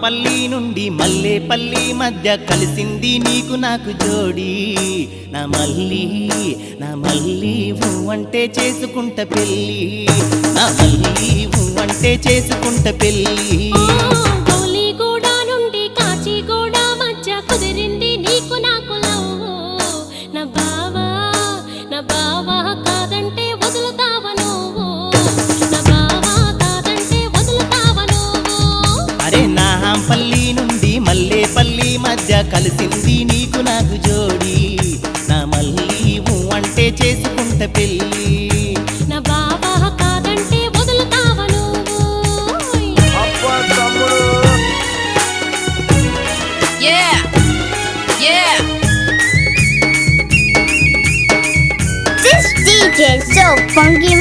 నాంపల్లి నుండి మల్లేపల్లి మధ్య కలిసింది నీకు నాకు జోడి నా మల్లి అంటే చేసుకుంట పెళ్ళి నా మల్లి అంటే చేసుకుంట పెళ్ళి గౌలిగూడ నుండి కాచిగూడ మధ్య కుదిరింది నీకు నాకు లవ్ నా బావా కాదంటే వదులుతావా నువ్వు నా బావా కాదంటే వదులుతావా నువ్వు అరే నాంపల్లి నుండి మల్లేపల్లి మధ్య కలిసింది నీకు నాకు జోడి నా మల్లి అంటే చేసుకుంట పెళ్ళి నా బావా కాదంటే వదులుతావా నువ్వు This DJ is so funky